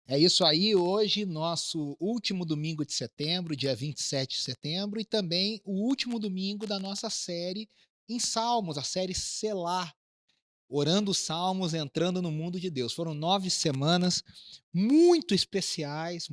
É isso aí, hoje, nosso último domingo de setembro, dia 27 de setembro, e também o último domingo da nossa série em Salmos, a série Selá, orando os Salmos, entrando no mundo de Deus. Foram 9 semanas muito especiais,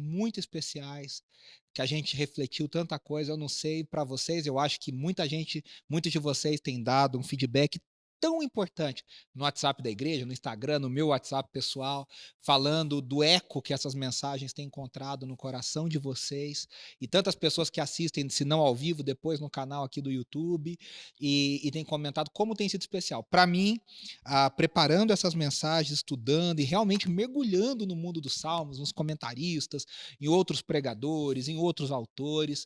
que a gente refletiu tanta coisa. Eu não sei para vocês, eu acho que muitos de vocês têm dado um feedback tão importante no WhatsApp da igreja, no Instagram, no meu WhatsApp pessoal, falando do eco que essas mensagens têm encontrado no coração de vocês, e tantas pessoas que assistem, se não ao vivo, depois no canal aqui do YouTube, e têm comentado como tem sido especial. Para mim, preparando essas mensagens, estudando e realmente mergulhando no mundo dos Salmos, nos comentaristas, em outros pregadores, em outros autores.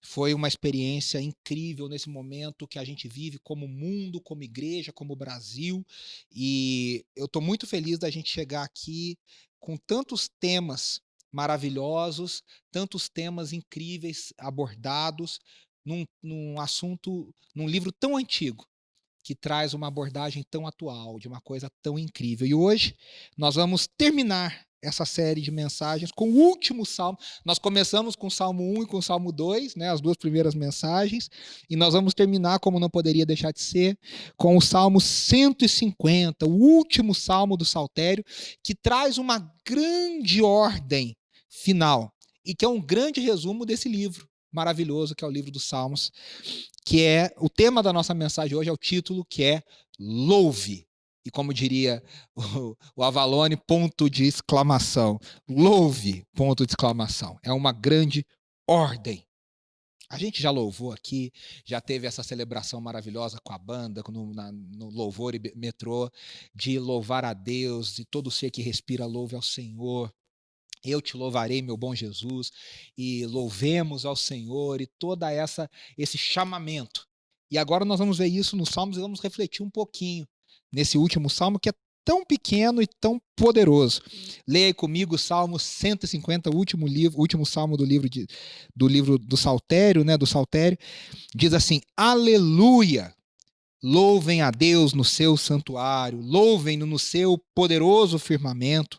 Foi uma experiência incrível nesse momento que a gente vive como mundo, como igreja, como Brasil. E eu estou muito feliz da gente chegar aqui com tantos temas maravilhosos, tantos temas incríveis abordados num assunto, num livro tão antigo, que traz uma abordagem tão atual, de uma coisa tão incrível. E hoje nós vamos terminar essa série de mensagens com o último salmo. Nós começamos com o Salmo 1 e com o Salmo 2, né, as duas primeiras mensagens, e nós vamos terminar, como não poderia deixar de ser, com o Salmo 150, o último salmo do Saltério, que traz uma grande ordem final e que é um grande resumo desse livro maravilhoso que é o livro dos Salmos, que é o tema da nossa mensagem hoje, é o título, que é Louve. E como diria o Avalone, ponto de exclamação. Louve, ponto de exclamação. É uma grande ordem. A gente já louvou aqui, já teve essa celebração maravilhosa com a banda, no Louvor e Metrô, de louvar a Deus, e todo ser que respira louve ao Senhor. Eu te louvarei, meu bom Jesus, e louvemos ao Senhor, e toda esse chamamento. E agora nós vamos ver isso nos Salmos e vamos refletir um pouquinho nesse último salmo que é tão pequeno e tão poderoso. Leia aí comigo o Salmo 150, o último salmo do livro do Saltério, né, do Saltério. Diz assim: Aleluia! Louvem a Deus no seu santuário, louvem-no no seu poderoso firmamento.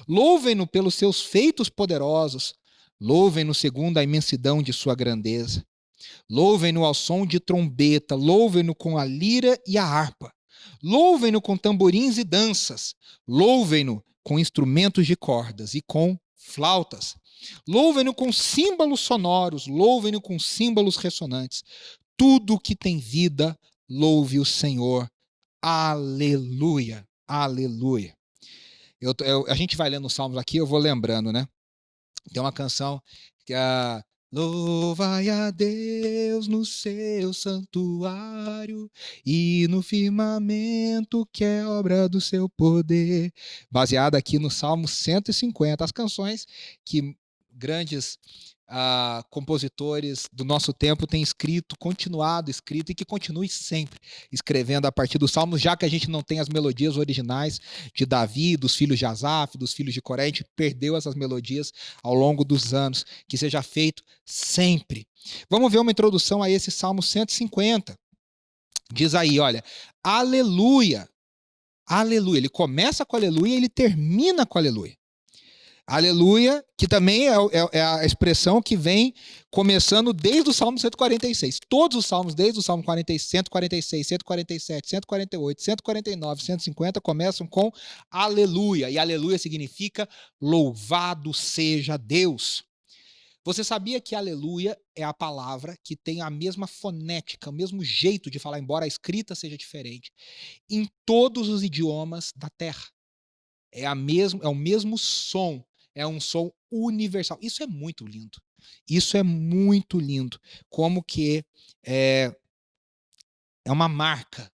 Louvem-no pelos seus feitos poderosos. Louvem-no segundo a imensidão de sua grandeza. Louvem-no ao som de trombeta. Louvem-no com a lira e a harpa. Louvem-no com tamborins e danças. Louvem-no com instrumentos de cordas e com flautas. Louvem-no com símbolos sonoros. Louvem-no com símbolos ressonantes. Tudo que tem vida, louve o Senhor. Aleluia. Aleluia. A gente vai lendo os salmos aqui, eu vou lembrando, né? Tem uma canção que é Louvai a Deus no seu santuário e no firmamento que é obra do seu poder. Baseada aqui no Salmo 150, as canções que grandes compositores do nosso tempo têm continuado escrito, e que continue sempre escrevendo a partir dos Salmos, já que a gente não tem as melodias originais de Davi, dos filhos de Asaf, dos filhos de Coré, a gente perdeu essas melodias ao longo dos anos. Que seja feito sempre. Vamos ver uma introdução a esse Salmo 150. Diz aí, olha, aleluia, aleluia. Ele começa com aleluia e ele termina com aleluia. Aleluia, que também é a expressão que vem começando desde o Salmo 146. Todos os salmos, desde o Salmo 146, 147, 148, 149, 150, começam com aleluia. E aleluia significa louvado seja Deus. Você sabia que aleluia é a palavra que tem a mesma fonética, o mesmo jeito de falar, embora a escrita seja diferente, em todos os idiomas da Terra? É o mesmo som, é um som universal. Isso é muito lindo. Isso é muito lindo. Como que é, é uma marca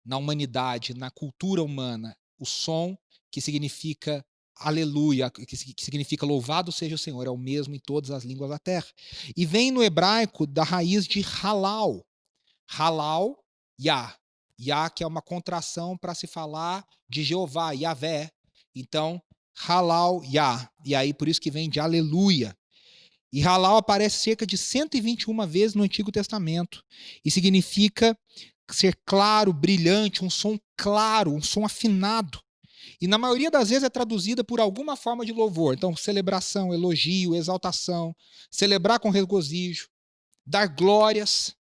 na humanidade, na cultura humana, o som que significa aleluia, que significa louvado seja o Senhor, é o mesmo em todas as línguas da terra. E vem no hebraico da raiz de halal. Halal, Yah. Yah, que é uma contração para se falar de Jeová, Yahvé. Então, halal, Yah. E aí, por isso que vem de aleluia. E halal aparece cerca de 121 vezes no Antigo Testamento. E significa ser claro, brilhante, um som claro, um som afinado. E na maioria das vezes é traduzida por alguma forma de louvor. Então, celebração, elogio, exaltação, celebrar com regozijo, dar glórias,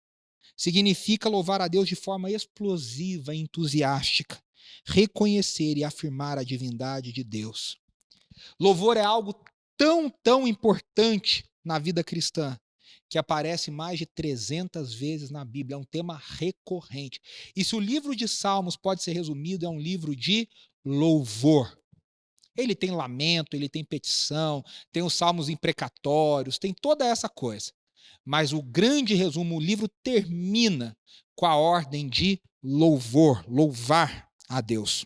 significa louvar a Deus de forma explosiva e entusiástica, reconhecer e afirmar a divindade de Deus. Louvor é algo tão importante na vida cristã, que aparece mais de 300 vezes na Bíblia, é um tema recorrente. E se o livro de Salmos pode ser resumido, é um livro de louvor. Ele tem lamento, ele tem petição, tem os salmos imprecatórios, tem toda essa coisa. Mas o grande resumo, o livro termina com a ordem de louvor, louvar a Deus.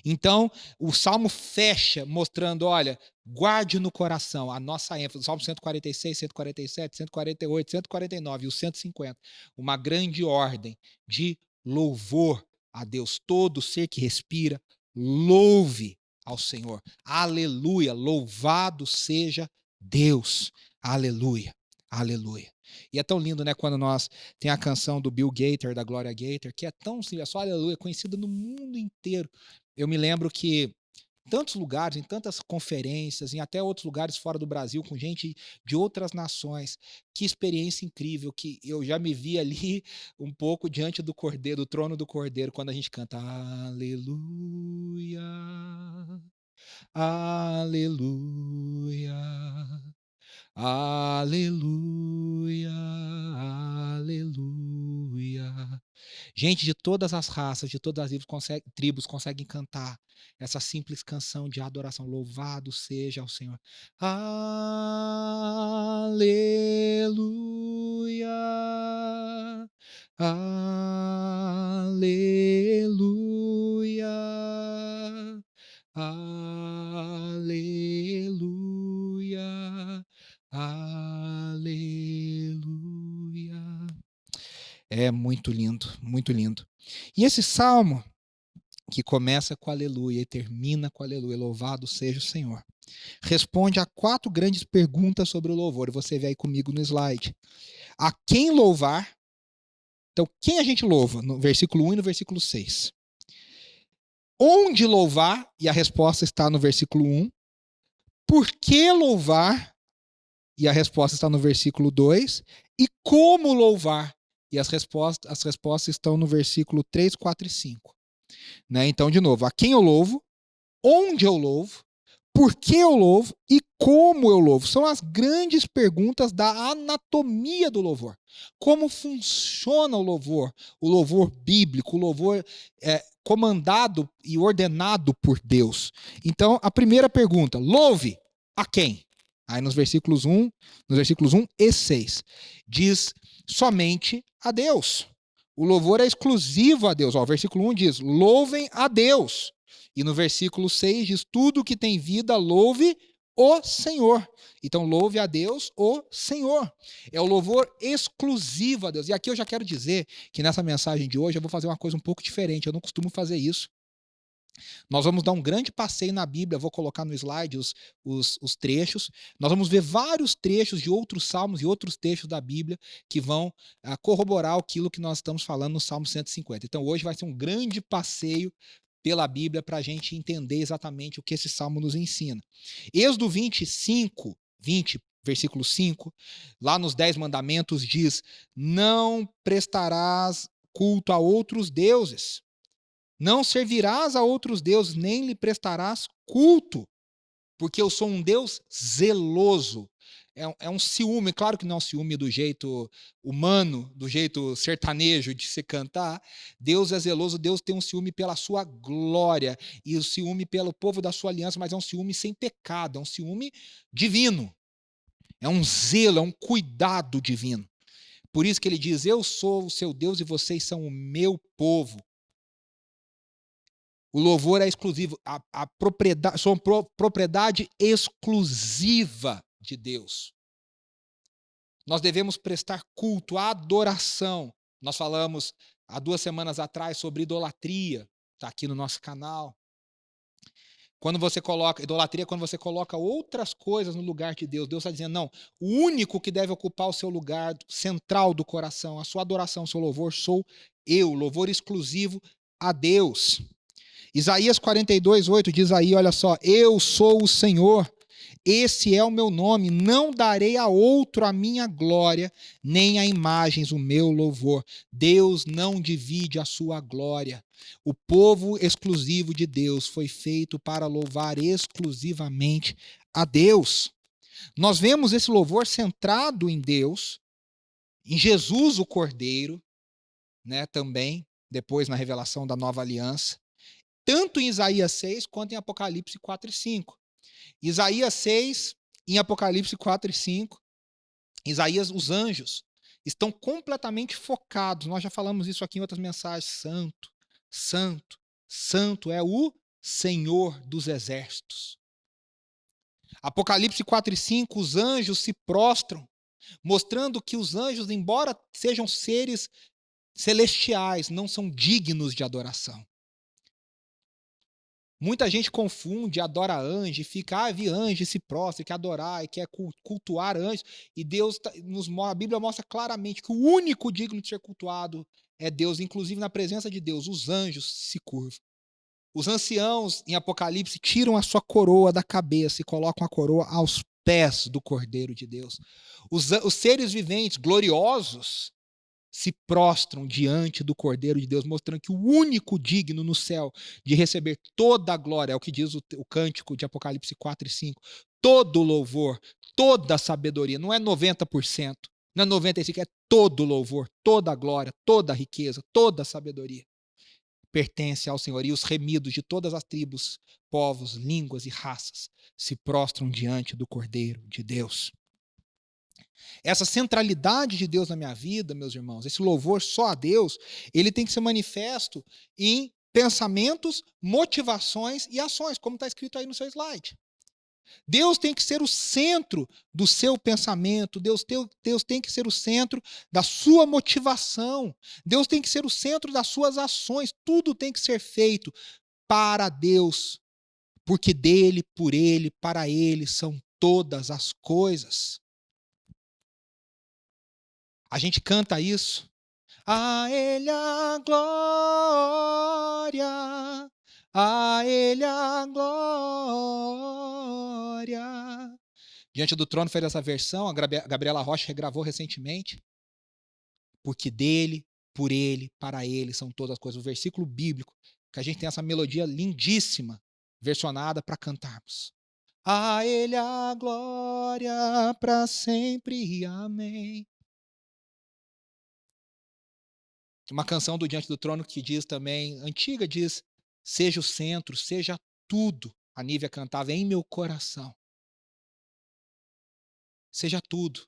Então, o Salmo fecha mostrando, olha, guarde no coração a nossa ênfase. Salmo 146, 147, 148, 149 e o 150. Uma grande ordem de louvor a Deus. Todo ser que respira, louve ao Senhor. Aleluia, louvado seja Deus. Aleluia, aleluia. E é tão lindo, né, quando nós tem a canção do Bill Gaither, da Gloria Gaither, que é tão simples, é só aleluia, conhecida no mundo inteiro. Eu me lembro que em tantos lugares, em tantas conferências, em até outros lugares fora do Brasil, com gente de outras nações, que experiência incrível, que eu já me vi ali um pouco diante do Cordeiro, do trono do Cordeiro, quando a gente canta aleluia, aleluia, aleluia, aleluia. Gente de todas as raças, de todas as tribos conseguem cantar essa simples canção de adoração. Louvado seja o Senhor. Aleluia. Aleluia. Aleluia. Aleluia. É muito lindo, muito lindo. E esse salmo, que começa com aleluia e termina com aleluia, louvado seja o Senhor, responde a 4 grandes perguntas sobre o louvor. E você vê aí comigo no slide. A quem louvar? Então, quem a gente louva? No versículo 1 e no versículo 6. Onde louvar? E a resposta está no versículo 1. Por que louvar? E a resposta está no versículo 2. E como louvar? E as respostas estão no versículo 3, 4 e 5. Né? Então, de novo, a quem eu louvo, onde eu louvo, por que eu louvo e como eu louvo. São as grandes perguntas da anatomia do louvor. Como funciona o louvor bíblico, o louvor comandado e ordenado por Deus. Então, a primeira pergunta, louve a quem? Aí nos versículos 1 e 6, diz somente a Deus. O louvor é exclusivo a Deus. Ó, o versículo 1 diz, louvem a Deus. E no versículo 6 diz, tudo que tem vida, louve o Senhor. Então, louve a Deus, o Senhor. É o louvor exclusivo a Deus. E aqui eu já quero dizer que nessa mensagem de hoje eu vou fazer uma coisa um pouco diferente. Eu não costumo fazer isso. Nós vamos dar um grande passeio na Bíblia, vou colocar no slide os trechos. Nós vamos ver vários trechos de outros salmos e outros textos da Bíblia que vão corroborar aquilo que nós estamos falando no Salmo 150. Então hoje vai ser um grande passeio pela Bíblia para a gente entender exatamente o que esse salmo nos ensina. Êxodo 25, versículo 5, lá nos 10 mandamentos diz, não prestarás culto a outros deuses. Não servirás a outros deuses, nem lhe prestarás culto, porque eu sou um Deus zeloso. É um ciúme, claro que não é um ciúme do jeito humano, do jeito sertanejo de se cantar. Deus é zeloso, Deus tem um ciúme pela sua glória e o ciúme pelo povo da sua aliança, mas é um ciúme sem pecado, é um ciúme divino. É um zelo, é um cuidado divino. Por isso que ele diz, eu sou o seu Deus e vocês são o meu povo. O louvor é exclusivo, a propriedade, são propriedade exclusiva de Deus. Nós devemos prestar culto, adoração. Nós falamos há 2 semanas atrás sobre idolatria, está aqui no nosso canal. Quando você coloca, idolatria é quando você coloca outras coisas no lugar de Deus. Deus está dizendo, não, o único que deve ocupar o seu lugar central do coração, a sua adoração, o seu louvor, sou eu, louvor exclusivo a Deus. Isaías 42:8 diz aí, olha só, eu sou o Senhor, esse é o meu nome, não darei a outro a minha glória, nem a imagens o meu louvor. Deus não divide a sua glória. O povo exclusivo de Deus foi feito para louvar exclusivamente a Deus. Nós vemos esse louvor centrado em Deus, em Jesus o Cordeiro, né, também, depois na revelação da nova aliança, tanto em Isaías 6 quanto em Apocalipse 4 e 5. Isaías 6, em Apocalipse 4 e 5, Isaías, os anjos, estão completamente focados. Nós já falamos isso aqui em outras mensagens. Santo, santo, santo é o Senhor dos exércitos. Apocalipse 4 e 5, os anjos se prostram, mostrando que os anjos, embora sejam seres celestiais, não são dignos de adoração. Muita gente confunde, adora anjo, e fica, vi anjo, e se prostra, e quer adorar, e quer cultuar anjos, e Deus, a Bíblia mostra claramente que o único digno de ser cultuado é Deus, inclusive na presença de Deus, os anjos se curvam. Os anciãos, em Apocalipse, tiram a sua coroa da cabeça e colocam a coroa aos pés do Cordeiro de Deus. Os seres viventes gloriosos se prostram diante do Cordeiro de Deus, mostrando que o único digno no céu de receber toda a glória, é o que diz o cântico de Apocalipse 4 e 5, todo louvor, toda a sabedoria, não é 90%, não é 95%, é todo louvor, toda a glória, toda a riqueza, toda a sabedoria pertence ao Senhor. E os remidos de todas as tribos, povos, línguas e raças se prostram diante do Cordeiro de Deus. Essa centralidade de Deus na minha vida, meus irmãos, esse louvor só a Deus, ele tem que ser manifesto em pensamentos, motivações e ações, como está escrito aí no seu slide. Deus tem que ser o centro do seu pensamento, Deus tem que ser o centro da sua motivação, Deus tem que ser o centro das suas ações, tudo tem que ser feito para Deus, porque dele, por ele, para ele são todas as coisas. A gente canta isso. A ele a glória, a ele a glória. Diante do trono fez essa versão, a Gabriela Rocha regravou recentemente. Porque dele, por ele, para ele são todas as coisas. O versículo bíblico, que a gente tem essa melodia lindíssima, versionada para cantarmos. A ele a glória para sempre, amém. Uma canção do Diante do Trono que diz também, antiga, diz, seja o centro, seja tudo. A Nívia cantava, em meu coração. Seja tudo.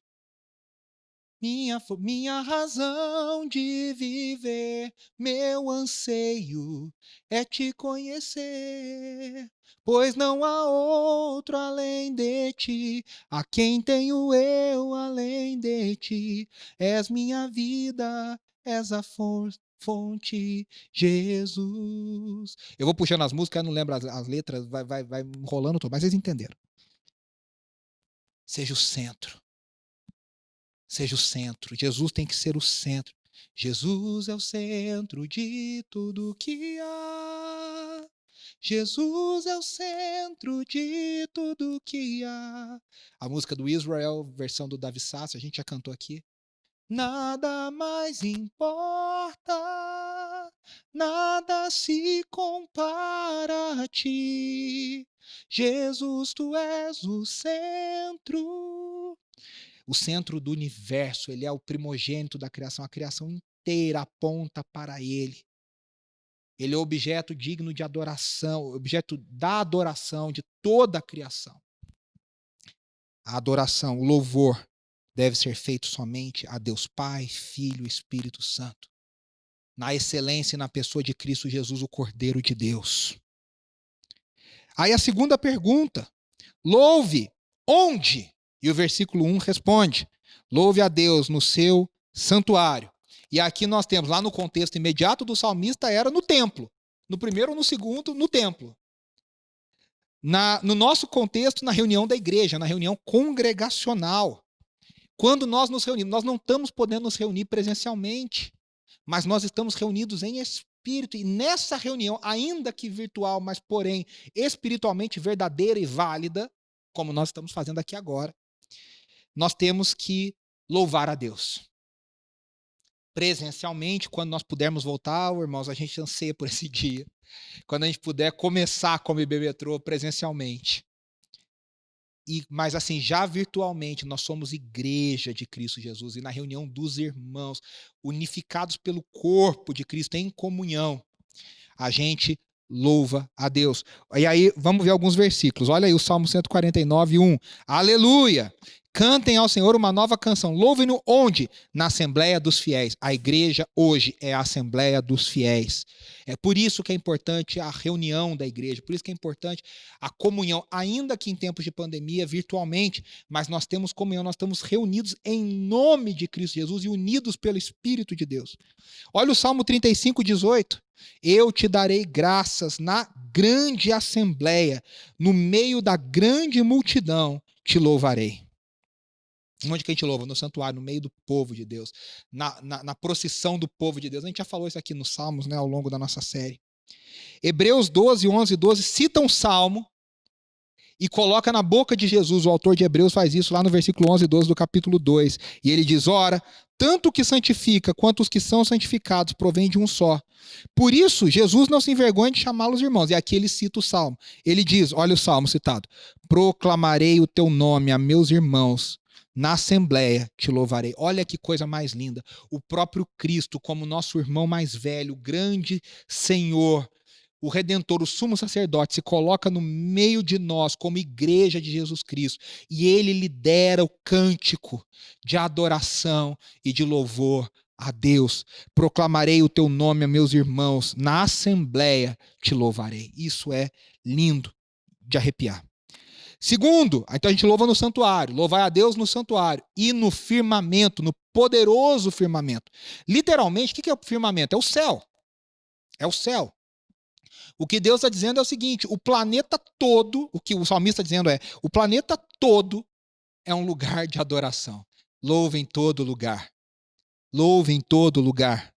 Minha razão de viver, meu anseio é te conhecer, pois não há outro além de ti, a quem tenho eu além de ti, és minha vida, és a fonte, Jesus. Eu vou puxando as músicas, eu não lembro as letras, vai enrolando tudo, mas vocês entenderam. Seja o centro. Seja o centro. Jesus tem que ser o centro. Jesus é o centro de tudo que há. Jesus é o centro de tudo que há. A música do Israel, versão do Davi Sassi, a gente já cantou aqui. Nada mais importa, nada se compara a ti. Jesus, tu és o centro. O centro do universo, ele é o primogênito da criação, a criação inteira aponta para ele. Ele é o objeto digno de adoração, objeto da adoração de toda a criação. A adoração, o louvor, deve ser feito somente a Deus Pai, Filho e Espírito Santo, na excelência e na pessoa de Cristo Jesus, o Cordeiro de Deus. Aí a segunda pergunta, louve onde? E o versículo 1 responde, louve a Deus no seu santuário. E aqui nós temos, lá no contexto imediato do salmista, era no templo. No primeiro ou no segundo, no templo. No nosso contexto, na reunião da igreja, na reunião congregacional. Quando nós nos reunimos, nós não estamos podendo nos reunir presencialmente, mas nós estamos reunidos em espírito. espírito, e nessa reunião, ainda que virtual, mas porém espiritualmente verdadeira e válida, como nós estamos fazendo aqui agora, nós temos que louvar a Deus. Presencialmente, quando nós pudermos voltar, irmãos, a gente anseia por esse dia. Quando a gente puder começar como IB Metrô presencialmente. Mas assim, já virtualmente, nós somos igreja de Cristo Jesus, e na reunião dos irmãos, unificados pelo corpo de Cristo, em comunhão, a gente louva a Deus. E aí, vamos ver alguns versículos. Olha aí o Salmo 149, 1. Aleluia! Cantem ao Senhor uma nova canção. Louvem-no onde? Na Assembleia dos Fiéis. A igreja hoje é a Assembleia dos Fiéis. É por isso que é importante a reunião da igreja, por isso que é importante a comunhão, ainda que em tempos de pandemia, virtualmente, mas nós temos comunhão, nós estamos reunidos em nome de Cristo Jesus e unidos pelo Espírito de Deus. Olha o Salmo 35, 18. Eu te darei graças na grande assembleia, no meio da grande multidão te louvarei. Onde que a gente louva? No santuário, no meio do povo de Deus, na procissão do povo de Deus. A gente já falou isso aqui nos Salmos, né, ao longo da nossa série. Hebreus 12, 11 e 12 citam um salmo e coloca na boca de Jesus. O autor de Hebreus faz isso lá no versículo 11 e 12 do capítulo 2. E ele diz, ora, tanto o que santifica quanto os que são santificados provém de um só. Por isso, Jesus não se envergonha de chamá-los irmãos. E aqui ele cita o salmo. Ele diz, olha o salmo citado, proclamarei o teu nome a meus irmãos, na assembleia te louvarei. Olha que coisa mais linda. O próprio Cristo, como nosso irmão mais velho, grande Senhor, o Redentor, o sumo sacerdote, se coloca no meio de nós como igreja de Jesus Cristo. E ele lidera o cântico de adoração e de louvor a Deus. Proclamarei o teu nome a meus irmãos. Na assembleia te louvarei. Isso é lindo de arrepiar. Segundo, então a gente louva no santuário, louvar a Deus no santuário e no firmamento, no poderoso firmamento. Literalmente, o que é o firmamento? É o céu. É o céu. O que Deus está dizendo é o seguinte, o planeta todo, o que o salmista está dizendo é, o planeta todo é um lugar de adoração. Louve em todo lugar. Louve em todo lugar.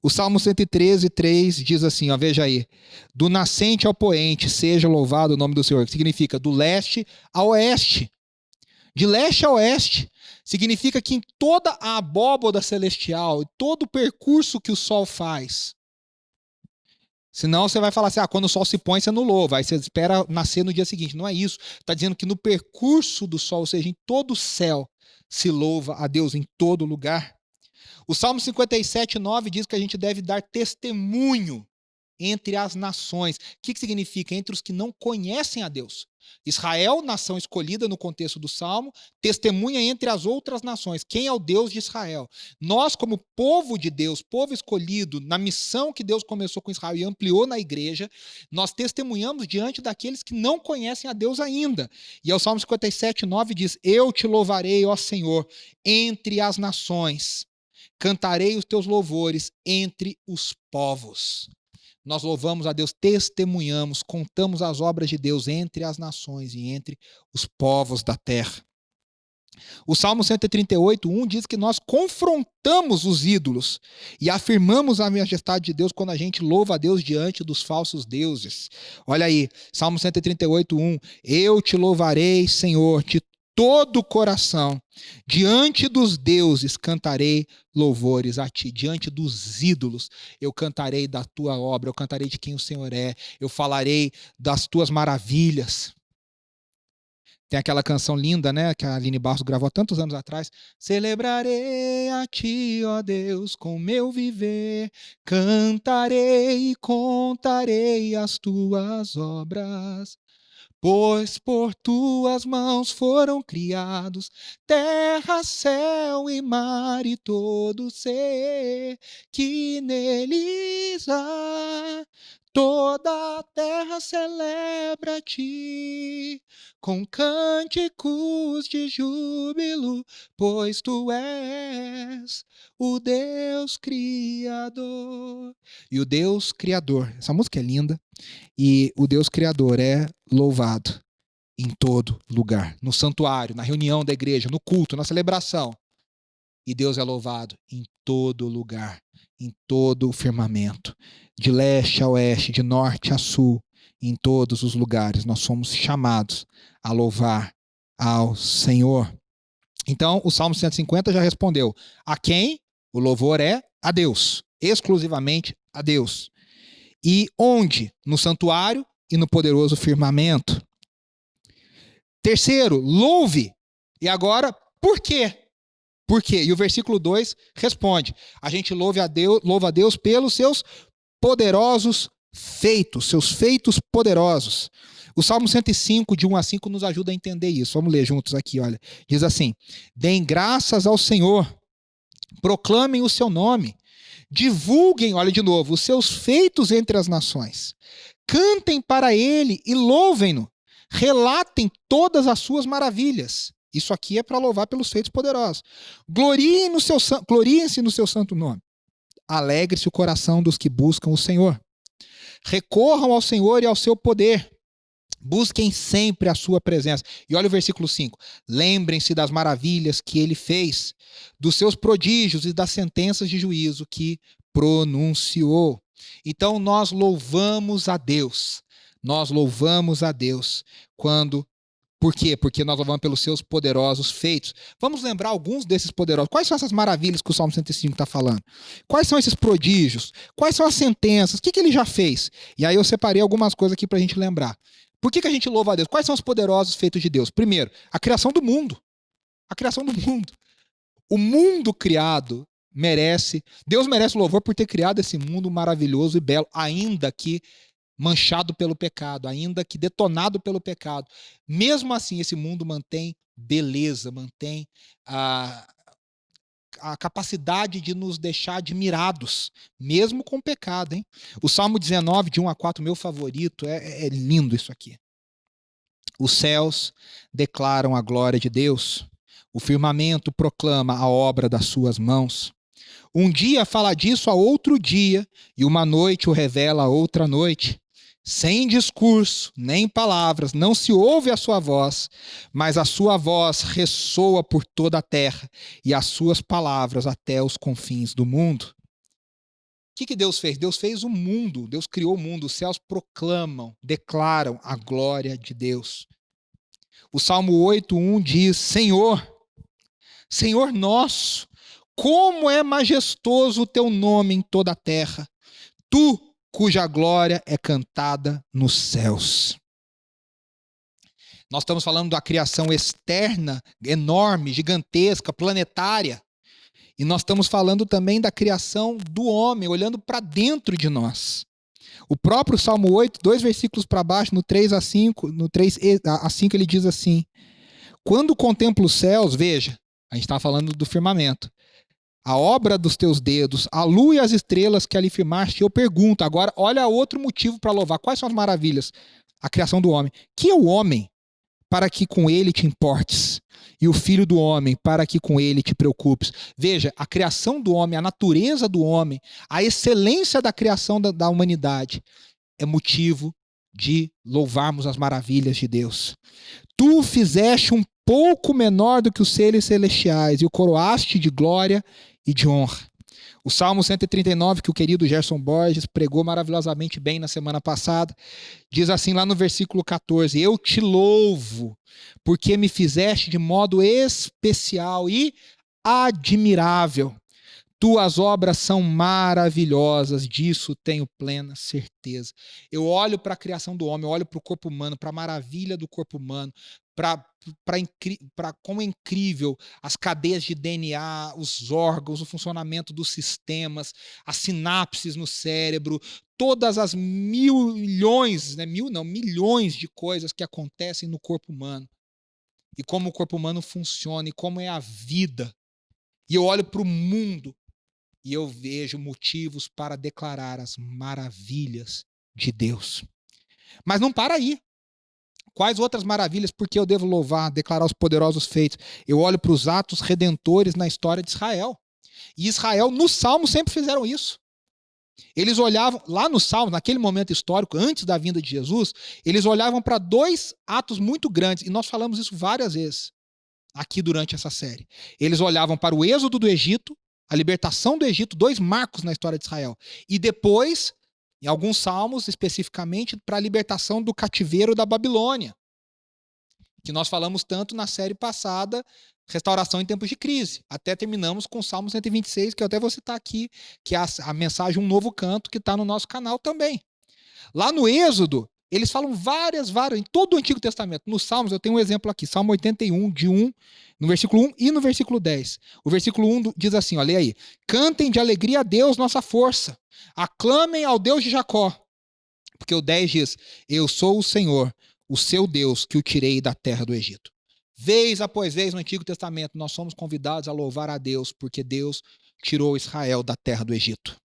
O Salmo 113, 3 diz assim, ó, veja aí, do nascente ao poente seja louvado o nome do Senhor, que significa do leste a oeste. De leste a oeste, significa que em toda a abóboda celestial, todo o percurso que o sol faz, senão você vai falar assim, quando o sol se põe, você não louva, aí você espera nascer no dia seguinte. Não é isso. Está dizendo que no percurso do sol, ou seja, em todo o céu, se louva a Deus em todo lugar. O Salmo 57, 9 diz que a gente deve dar testemunho entre as nações. O que significa? Entre os que não conhecem a Deus. Israel, nação escolhida no contexto do Salmo, testemunha entre as outras nações. Quem é o Deus de Israel? Nós, como povo de Deus, povo escolhido, na missão que Deus começou com Israel e ampliou na igreja, nós testemunhamos diante daqueles que não conhecem a Deus ainda. E o Salmo 57, 9 diz, eu te louvarei, ó Senhor, entre as nações. Cantarei os teus louvores entre os povos. Nós louvamos a Deus, testemunhamos, contamos as obras de Deus entre as nações e entre os povos da terra. O Salmo 138, 1 diz que nós confrontamos os ídolos e afirmamos a majestade de Deus quando a gente louva a Deus diante dos falsos deuses. Olha aí, Salmo 138, 1. Eu te louvarei, Senhor, de todo o coração, diante dos deuses cantarei louvores a ti, diante dos ídolos eu cantarei da tua obra, eu cantarei de quem o Senhor é, eu falarei das tuas maravilhas. Tem aquela canção linda, né, que a Aline Barros gravou há tantos anos atrás. Celebrarei a ti, ó Deus, com meu viver, cantarei e contarei as tuas obras. Pois por tuas mãos foram criados terra, céu e mar e todo ser que neles há. Toda a terra celebra a ti com cânticos de júbilo, pois tu és o Deus Criador. E o Deus Criador, essa música é linda, e o Deus Criador é louvado em todo lugar, no santuário, na reunião da igreja, no culto, na celebração. E Deus é louvado em todo lugar, em todo o firmamento, de leste a oeste, de norte a sul, em todos os lugares. Nós somos chamados a louvar ao Senhor. Então, o Salmo 150 já respondeu: a quem o louvor é? A Deus, exclusivamente a Deus. E onde? No santuário e no poderoso firmamento. Terceiro, louve. E agora, por quê? Por quê? E o versículo 2 responde: a gente louva a Deus pelos seus poderosos feitos, seus feitos poderosos. O Salmo 105, de 1 a 5, nos ajuda a entender isso. Vamos ler juntos aqui, olha. Diz assim: deem graças ao Senhor, proclamem o seu nome, divulguem, olha de novo, os seus feitos entre as nações. Cantem para ele e louvem-no. Relatem todas as suas maravilhas. Isso aqui é para louvar pelos feitos poderosos. Gloriem-se no seu santo nome. Alegre-se o coração dos que buscam o Senhor. Recorram ao Senhor e ao seu poder. Busquem sempre a sua presença. E olha o versículo 5. Lembrem-se das maravilhas que ele fez, dos seus prodígios e das sentenças de juízo que pronunciou. Então nós louvamos a Deus. Nós louvamos a Deus quando... Por quê? Porque nós louvamos pelos seus poderosos feitos. Vamos lembrar alguns desses poderosos. Quais são essas maravilhas que o Salmo 105 está falando? Quais são esses prodígios? Quais são as sentenças? O que ele já fez? E aí eu separei algumas coisas aqui para a gente lembrar. Por que a gente louva a Deus? Quais são os poderosos feitos de Deus? Primeiro, a criação do mundo. A criação do mundo. O mundo criado merece... Deus merece louvor por ter criado esse mundo maravilhoso e belo, ainda que manchado pelo pecado, ainda que detonado pelo pecado. Mesmo assim, esse mundo mantém beleza, mantém a capacidade de nos deixar admirados, mesmo com o pecado, hein? O Salmo 19, de 1 a 4, meu favorito, é lindo isso aqui. Os céus declaram a glória de Deus, o firmamento proclama a obra das suas mãos. Um dia fala disso a outro dia, e uma noite o revela a outra noite. Sem discurso, nem palavras, não se ouve a sua voz, mas a sua voz ressoa por toda a terra e as suas palavras até os confins do mundo. O que Deus fez? Deus fez o mundo, Deus criou o mundo, os céus proclamam, declaram a glória de Deus. O Salmo 8:1 diz: Senhor, Senhor nosso, como é majestoso o teu nome em toda a terra, tu, cuja glória é cantada nos céus. Nós estamos falando da criação externa, enorme, gigantesca, planetária. E nós estamos falando também da criação do homem, olhando para dentro de nós. O próprio Salmo 8, 2 versículos para baixo, no 3 a 5, no 3 a 5 ele diz assim: quando contemplo os céus, veja, a gente está falando do firmamento, a obra dos teus dedos, a lua e as estrelas que ali firmaste, eu pergunto, agora olha outro motivo para louvar. Quais são as maravilhas? A criação do homem. Que é o homem para que com ele te importes? E o filho do homem para que com ele te preocupes? Veja, a criação do homem, a natureza do homem, a excelência da criação da humanidade é motivo de louvarmos as maravilhas de Deus. Tu o fizeste um pouco menor do que os seres celestiais e o coroaste de glória e de honra. O Salmo 139, que o querido Gerson Borges pregou maravilhosamente bem na semana passada, diz assim lá no versículo 14: eu te louvo, porque me fizeste de modo especial e admirável. Tuas obras são maravilhosas, disso tenho plena certeza. Eu olho para a criação do homem, eu olho para o corpo humano, para a maravilha do corpo humano, para como é incrível as cadeias de DNA, os órgãos, o funcionamento dos sistemas, as sinapses no cérebro, todas as milhões de coisas que acontecem no corpo humano. E como o corpo humano funciona, e como é a vida. E eu olho para o mundo e eu vejo motivos para declarar as maravilhas de Deus. Mas não para aí. Quais outras maravilhas? Porque eu devo louvar, declarar os poderosos feitos? Eu olho para os atos redentores na história de Israel. E Israel, no Salmo, sempre fizeram isso. Eles olhavam, lá no Salmo, naquele momento histórico, antes da vinda de Jesus, eles olhavam para dois atos muito grandes, e nós falamos isso várias vezes. aqui durante essa série. Eles olhavam para o êxodo do Egito, a libertação do Egito, 2 marcos na história de Israel. E depois, em alguns salmos, especificamente, para a libertação do cativeiro da Babilônia, que nós falamos tanto na série passada, Restauração em Tempos de Crise. Até terminamos com o Salmo 126, que eu até vou citar aqui, que é a mensagem Um Novo Canto, que está no nosso canal também. Lá no Êxodo, eles falam várias, em todo o Antigo Testamento. Nos Salmos, eu tenho um exemplo aqui, Salmo 81, no versículo 1 e no versículo 10. O versículo 1 diz assim, olha aí, cantem de alegria a Deus, nossa força, aclamem ao Deus de Jacó. Porque o 10 diz, eu sou o Senhor, o seu Deus, que o tirei da terra do Egito. Vez após vez no Antigo Testamento, nós somos convidados a louvar a Deus, porque Deus tirou Israel da terra do Egito.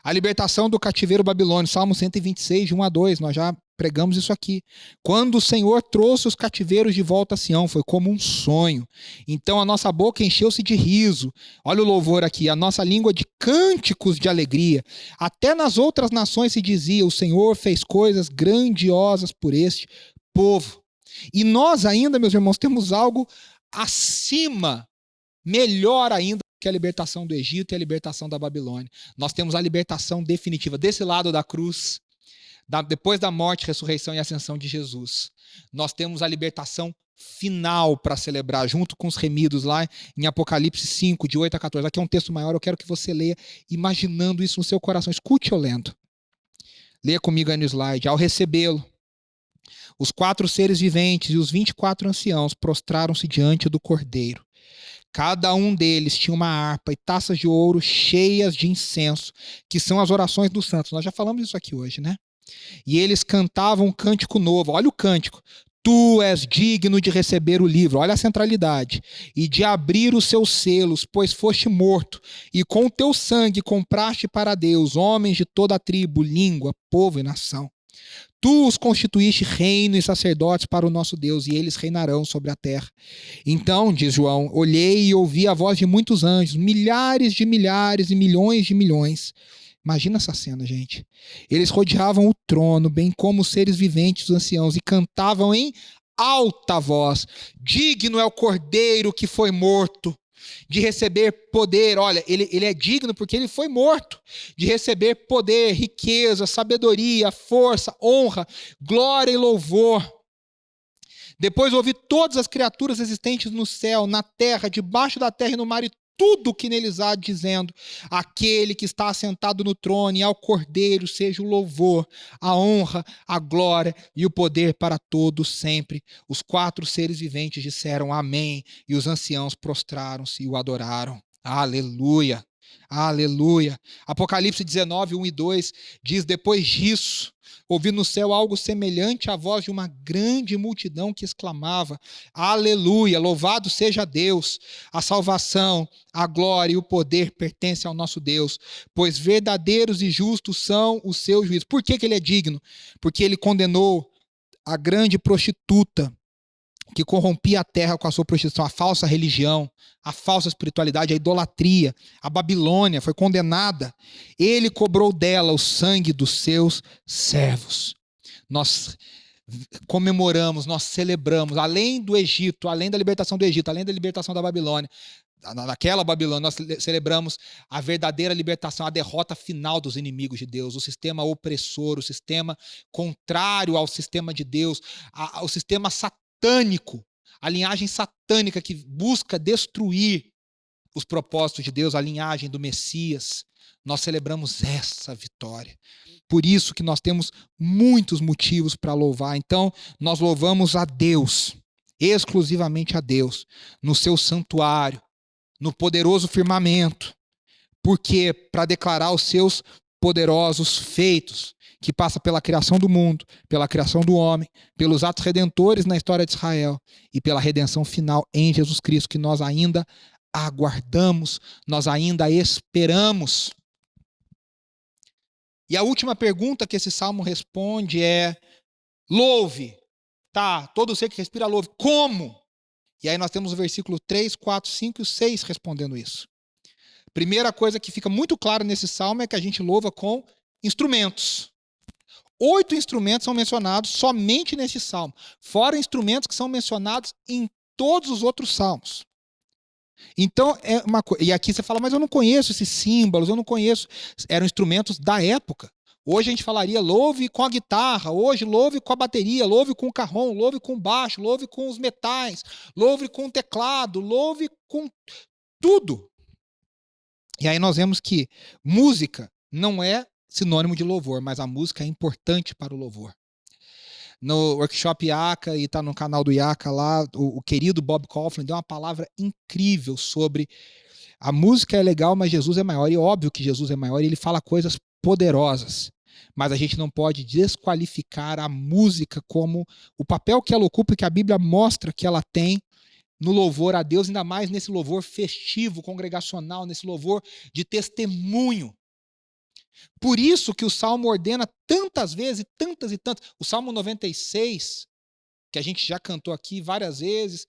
A libertação do cativeiro babilônico, Salmo 126, de 1 a 2, nós já pregamos isso aqui. Quando o Senhor trouxe os cativeiros de volta a Sião, foi como um sonho. Então a nossa boca encheu-se de riso. Olha o louvor aqui, a nossa língua de cânticos de alegria. Até nas outras nações se dizia, o Senhor fez coisas grandiosas por este povo. E nós ainda, meus irmãos, temos algo acima, melhor ainda, que é a libertação do Egito e a libertação da Babilônia. Nós temos a libertação definitiva desse lado da cruz, depois da morte, ressurreição e ascensão de Jesus. Nós temos a libertação final para celebrar, junto com os remidos lá em Apocalipse 5, de 8 a 14. Aqui é um texto maior, eu quero que você leia imaginando isso no seu coração. Escute eu lendo. Leia comigo aí no slide. Ao recebê-lo, os 4 seres viventes e os 24 anciãos prostraram-se diante do Cordeiro. Cada um deles tinha uma harpa e taças de ouro cheias de incenso, que são as orações dos santos. Nós já falamos isso aqui hoje, né? E eles cantavam um cântico novo. Olha o cântico. Tu és digno de receber o livro. Olha a centralidade. E de abrir os seus selos, pois foste morto. E com o teu sangue compraste para Deus homens de toda a tribo, língua, povo e nação. Tu os constituíste reino e sacerdotes para o nosso Deus, e eles reinarão sobre a terra. Então, diz João, olhei e ouvi a voz de muitos anjos, milhares e milhões de milhões. Imagina essa cena, gente. Eles rodeavam o trono, bem como os seres viventes, os anciãos, e cantavam em alta voz, digno é o Cordeiro que foi morto, de receber poder. Olha, ele é digno porque ele foi morto, de receber poder, riqueza, sabedoria, força, honra, glória e louvor. Depois ouvi todas as criaturas existentes no céu, na terra, debaixo da terra e no mar, e tudo que neles há, dizendo, aquele que está assentado no trono e ao Cordeiro seja o louvor, a honra, a glória e o poder para todos sempre. Os 4 seres viventes disseram amém, e os anciãos prostraram-se e o adoraram. Aleluia, aleluia. Apocalipse 19, 1 e 2 diz, depois disso, ouvi no céu algo semelhante à voz de uma grande multidão que exclamava, aleluia, louvado seja Deus, a salvação, a glória e o poder pertencem ao nosso Deus, pois verdadeiros e justos são os seus juízos. Por que ele é digno? Porque ele condenou a grande prostituta, que corrompia a terra com a sua prostituição, a falsa religião, a falsa espiritualidade, a idolatria. A Babilônia foi condenada. Ele cobrou dela o sangue dos seus servos. Nós comemoramos, nós celebramos, além do Egito, além da libertação do Egito, além da libertação da Babilônia, naquela Babilônia, nós celebramos a verdadeira libertação, a derrota final dos inimigos de Deus, o sistema opressor, o sistema contrário ao sistema de Deus, o sistema satânico, a linhagem satânica que busca destruir os propósitos de Deus, a linhagem do Messias. Nós celebramos essa vitória. Por isso que nós temos muitos motivos para louvar. Então, nós louvamos a Deus, exclusivamente a Deus, no seu santuário, no poderoso firmamento. Por quê? Para declarar os seus poderosos feitos, que passa pela criação do mundo, pela criação do homem, pelos atos redentores na história de Israel e pela redenção final em Jesus Cristo, que nós ainda aguardamos, nós ainda esperamos. E a última pergunta que esse salmo responde é: louve, tá? Todo ser que respira louve. Como? E aí nós temos o versículo 3, 4, 5 e 6 respondendo isso. Primeira coisa que fica muito claro nesse salmo é que a gente louva com instrumentos. 8 instrumentos são mencionados somente nesse salmo, fora instrumentos que são mencionados em todos os outros salmos. Então, e aqui você fala, mas eu não conheço esses símbolos, eu não conheço. Eram instrumentos da época. Hoje a gente falaria louve com a guitarra, hoje louve com a bateria, louve com o carrom, louve com o baixo, louve com os metais, louve com o teclado, louve com tudo. E aí nós vemos que música não é sinônimo de louvor, mas a música é importante para o louvor. No workshop IACA, e está no canal do IACA lá, o querido Bob Kauflin deu uma palavra incrível sobre a música é legal, mas Jesus é maior. E é óbvio que Jesus é maior e ele fala coisas poderosas. Mas a gente não pode desqualificar a música como o papel que ela ocupa e que a Bíblia mostra que ela tem no louvor a Deus, ainda mais nesse louvor festivo, congregacional, nesse louvor de testemunho. Por isso que o Salmo ordena tantas vezes, tantas e tantas. O Salmo 96, que a gente já cantou aqui várias vezes,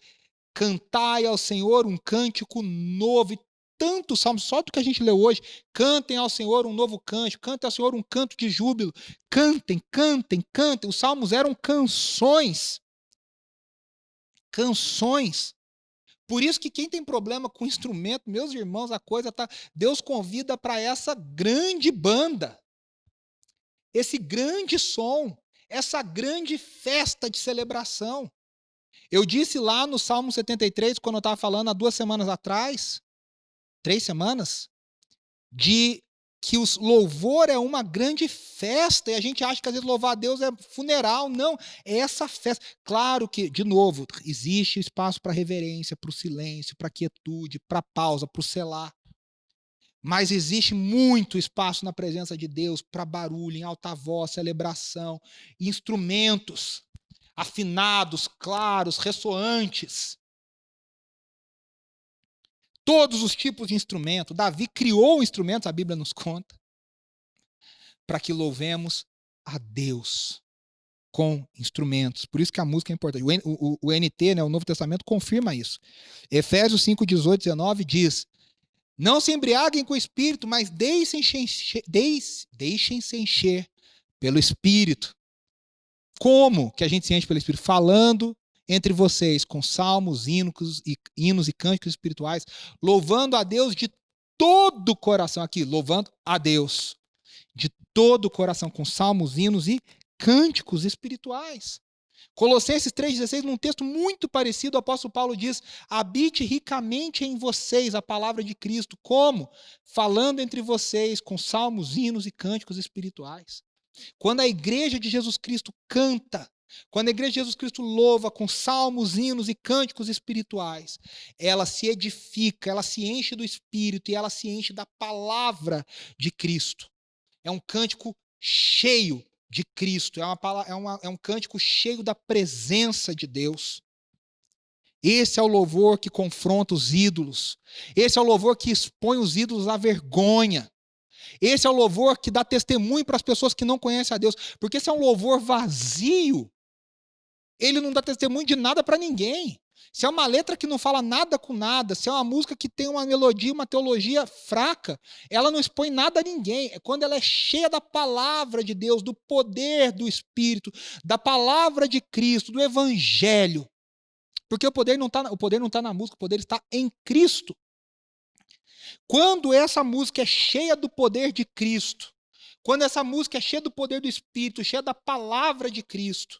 cantai ao Senhor um cântico novo. E tantos salmos, só do que a gente leu hoje, cantem ao Senhor um novo cântico, cantem ao Senhor um canto de júbilo. Cantem, cantem, cantem. Os salmos eram canções. Canções. Por isso que quem tem problema com instrumento, meus irmãos, a coisa tá. Deus convida para essa grande banda, esse grande som, essa grande festa de celebração. Eu disse lá no Salmo 73, quando eu estava falando há 2 semanas atrás, 3 semanas, de que o louvor é uma grande festa, e a gente acha que às vezes louvar a Deus é funeral. Não, é essa festa. Claro que, de novo, existe espaço para reverência, para o silêncio, para a quietude, para a pausa, para o selar. Mas existe muito espaço na presença de Deus para barulho, em alta voz, celebração, instrumentos afinados, claros, ressoantes. Todos os tipos de instrumento. Davi criou instrumentos, a Bíblia nos conta, para que louvemos a Deus com instrumentos. Por isso que a música é importante. O NT, né, o Novo Testamento, confirma isso. Efésios 5, 18, 19 diz: não se embriaguem com o Espírito, mas deixem-se encher pelo Espírito. Como que a gente se enche pelo Espírito? Falando entre vocês com salmos, hinos e cânticos espirituais, louvando a Deus de todo o coração. Aqui, louvando a Deus de todo o coração, com salmos, hinos e cânticos espirituais. Colossenses 3,16, num texto muito parecido, o apóstolo Paulo diz: habite ricamente em vocês a palavra de Cristo. Como? Falando entre vocês com salmos, hinos e cânticos espirituais. Quando a igreja de Jesus Cristo canta, quando a igreja de Jesus Cristo louva com salmos, hinos e cânticos espirituais, ela se edifica, ela se enche do Espírito e ela se enche da palavra de Cristo. É um cântico cheio de Cristo, é um cântico cheio da presença de Deus. Esse é o louvor que confronta os ídolos. Esse é o louvor que expõe os ídolos à vergonha. Esse é o louvor que dá testemunho para as pessoas que não conhecem a Deus. Porque esse é um louvor vazio. Ele não dá testemunho de nada para ninguém. Se é uma letra que não fala nada com nada, se é uma música que tem uma melodia, uma teologia fraca, ela não expõe nada a ninguém. É quando ela é cheia da palavra de Deus, do poder do Espírito, da palavra de Cristo, do Evangelho. Porque o poder não está na música, o poder está em Cristo. Quando essa música é cheia do poder de Cristo, quando essa música é cheia do poder do Espírito, cheia da palavra de Cristo,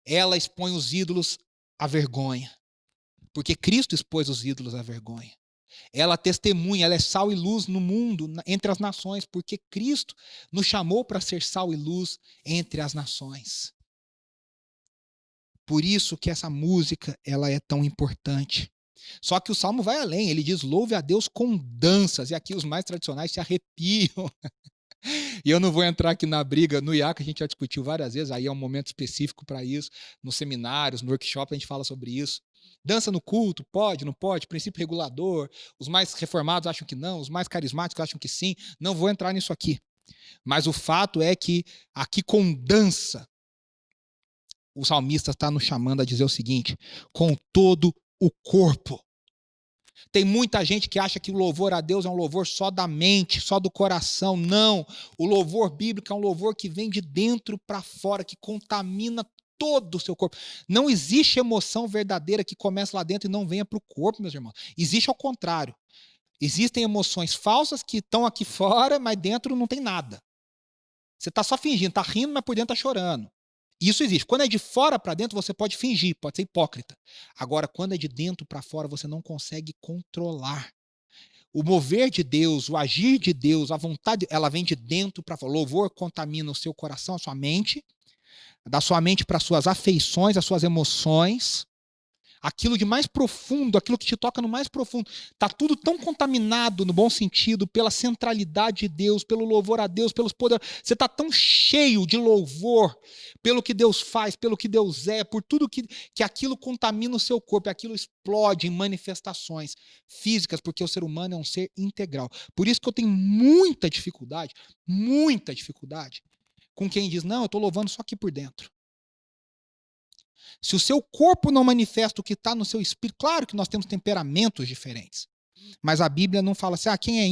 ela expõe os ídolos à vergonha. Porque Cristo expôs os ídolos à vergonha. Ela testemunha, ela é sal e luz no mundo, entre as nações, porque Cristo nos chamou para ser sal e luz entre as nações. Por isso que essa música ela é tão importante. Só que o Salmo vai além, ele diz: louve a Deus com danças, e aqui os mais tradicionais se arrepiam. E eu não vou entrar aqui na briga, no IACA a gente já discutiu várias vezes, aí é um momento específico para isso, nos seminários, no workshop a gente fala sobre isso. Dança no culto, pode, não pode, princípio regulador, os mais reformados acham que não, os mais carismáticos acham que sim, não vou entrar nisso aqui. Mas o fato é que aqui com dança, o salmista está nos chamando a dizer o seguinte: com todo o corpo. Tem muita gente que acha que o louvor a Deus é um louvor só da mente, só do coração. Não. O louvor bíblico é um louvor que vem de dentro para fora, que contamina todo o seu corpo. Não existe emoção verdadeira que começa lá dentro e não venha para o corpo, meus irmãos. Existe ao contrário. Existem emoções falsas que estão aqui fora, mas dentro não tem nada. Você está só fingindo, está rindo, mas por dentro está chorando. Isso existe. Quando é de fora para dentro, você pode fingir, pode ser hipócrita. Agora, quando é de dentro para fora, você não consegue controlar. O mover de Deus, o agir de Deus, a vontade, ela vem de dentro para fora. O louvor contamina o seu coração, a sua mente, da sua mente para as suas afeições, as suas emoções. Aquilo de mais profundo, aquilo que te toca no mais profundo. Está tudo tão contaminado, no bom sentido, pela centralidade de Deus, pelo louvor a Deus, pelos poderes. Você está tão cheio de louvor pelo que Deus faz, pelo que Deus é, por tudo que aquilo contamina o seu corpo, e aquilo explode em manifestações físicas, porque o ser humano é um ser integral. Por isso que eu tenho muita dificuldade com quem diz, não, eu estou louvando só aqui por dentro. Se o seu corpo não manifesta o que está no seu espírito, claro que nós temos temperamentos diferentes, mas a Bíblia não fala assim, quem é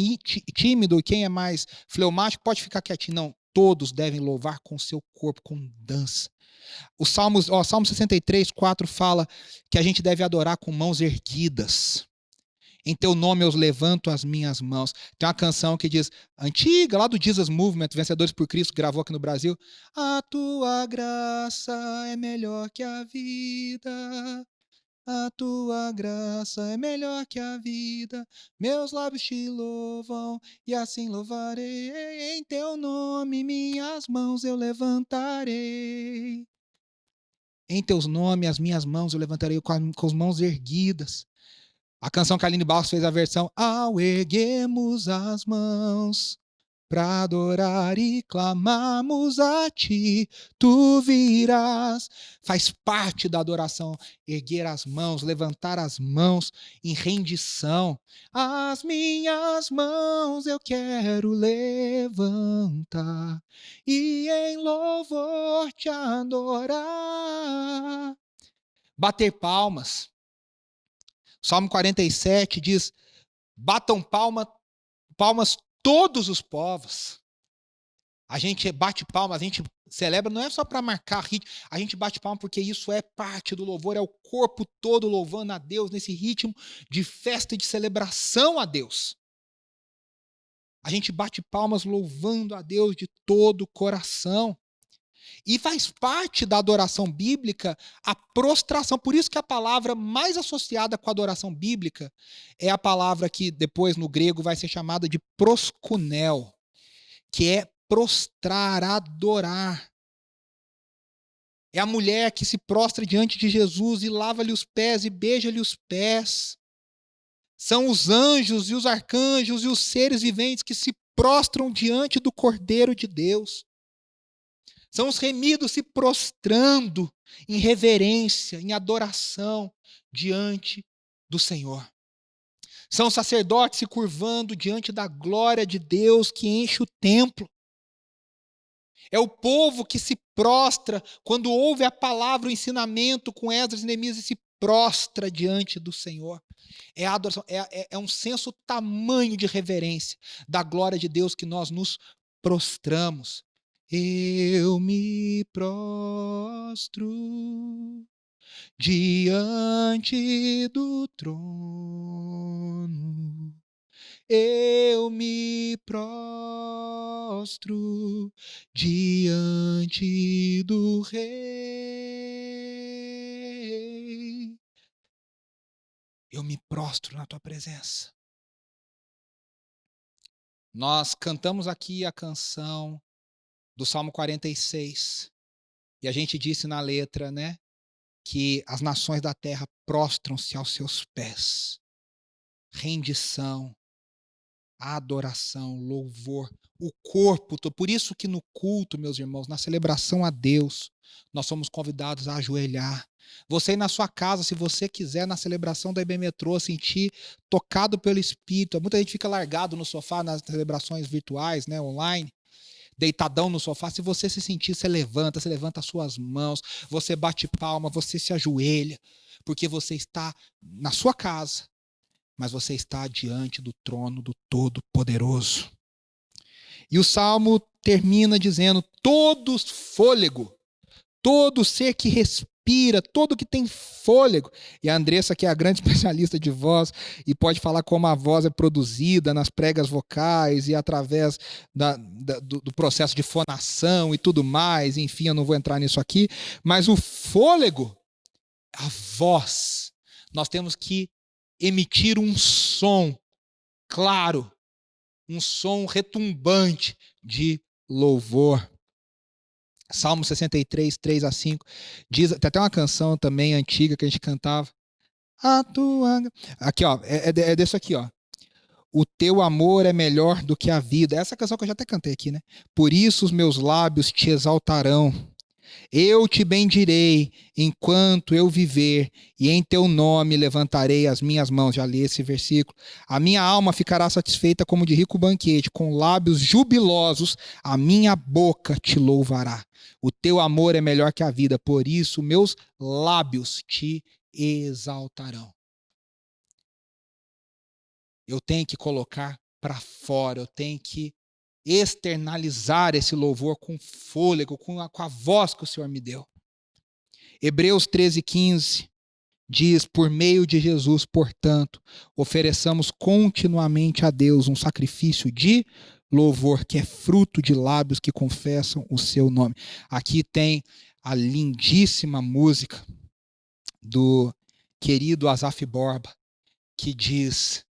tímido e quem é mais fleumático pode ficar quietinho. Não, todos devem louvar com o seu corpo, com dança. O Salmo 63, 4 fala que a gente deve adorar com mãos erguidas. Em teu nome eu levanto as minhas mãos. Tem uma canção que diz, antiga, lá do Jesus Movement, Vencedores por Cristo, gravou aqui no Brasil. A tua graça é melhor que a vida. A tua graça é melhor que a vida. Meus lábios te louvam e assim louvarei. Em teu nome minhas mãos eu levantarei. Em teus nomes as minhas mãos eu levantarei com as mãos erguidas. A canção que a Aline Barros fez a versão ao erguemos as mãos para adorar e clamarmos a ti, tu virás. Faz parte da adoração erguer as mãos, levantar as mãos em rendição. As minhas mãos eu quero levantar e em louvor te adorar. Bater palmas. Salmo 47 diz, batam palmas todos os povos. A gente bate palma, a gente celebra, não é só para marcar ritmo, a gente bate palma porque isso é parte do louvor, é o corpo todo louvando a Deus nesse ritmo de festa e de celebração a Deus. A gente bate palmas louvando a Deus de todo o coração. E faz parte da adoração bíblica a prostração. Por isso que a palavra mais associada com a adoração bíblica é a palavra que depois no grego vai ser chamada de proskunel, que é prostrar, adorar. É a mulher que se prostra diante de Jesus e lava-lhe os pés e beija-lhe os pés. São os anjos e os arcanjos e os seres viventes que se prostram diante do Cordeiro de Deus. São os remidos se prostrando em reverência, em adoração diante do Senhor. São os sacerdotes se curvando diante da glória de Deus que enche o templo. É o povo que se prostra quando ouve a palavra, o ensinamento com Esdras e Neemias e se prostra diante do Senhor. É a adoração, é um senso tamanho de reverência da glória de Deus que nós nos prostramos. Eu me prostro diante do trono. Eu me prostro diante do Rei. Eu me prostro na tua presença. Nós cantamos aqui a canção do Salmo 46. E a gente disse na letra, né, que as nações da terra prostram-se aos seus pés. Rendição, adoração, louvor, o corpo. Por isso que no culto, meus irmãos, na celebração a Deus, nós somos convidados a ajoelhar. Você ir na sua casa, se você quiser, na celebração da IB Metrô, sentir tocado pelo Espírito. Muita gente fica largado no sofá nas celebrações virtuais, né, online, deitadão no sofá. Se você se sentir, você levanta as suas mãos, você bate palma, você se ajoelha, porque você está na sua casa, mas você está diante do trono do Todo-Poderoso. E o Salmo termina dizendo, todo fôlego todo ser que respira, todo que tem fôlego. E a Andressa, que é a grande especialista de voz, e pode falar como a voz é produzida nas pregas vocais e através do processo de fonação e tudo mais. Enfim, eu não vou entrar nisso aqui. Mas o fôlego, a voz, nós temos que emitir um som claro, um som retumbante de louvor. Salmo 63, 3-5, diz, tem até uma canção também antiga que a gente cantava. A tua... Aqui, ó, é desse aqui, ó. O teu amor é melhor do que a vida. Essa canção que eu já até cantei aqui, né? Por isso os meus lábios te exaltarão. Eu te bendirei enquanto eu viver, e em teu nome levantarei as minhas mãos. Já li esse versículo. A minha alma ficará satisfeita como de rico banquete, com lábios jubilosos, a minha boca te louvará. O teu amor é melhor que a vida, por isso meus lábios te exaltarão. Eu tenho que colocar para fora, eu tenho que externalizar esse louvor com fôlego, com a voz que o Senhor me deu. Hebreus 13:15 diz, por meio de Jesus, portanto, ofereçamos continuamente a Deus um sacrifício de louvor, que é fruto de lábios que confessam o seu nome. Aqui tem a lindíssima música do querido Asaf Borba, que diz: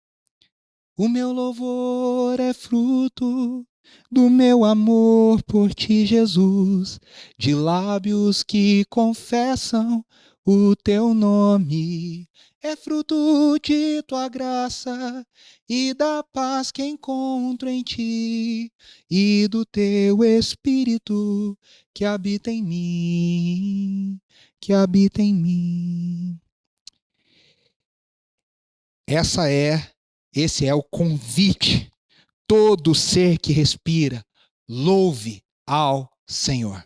o meu louvor é fruto do meu amor por ti, Jesus, de lábios que confessam o teu nome. É fruto de tua graça e da paz que encontro em ti e do teu Espírito que habita em mim, que habita em mim. Esse é o convite. Todo ser que respira, louve ao Senhor.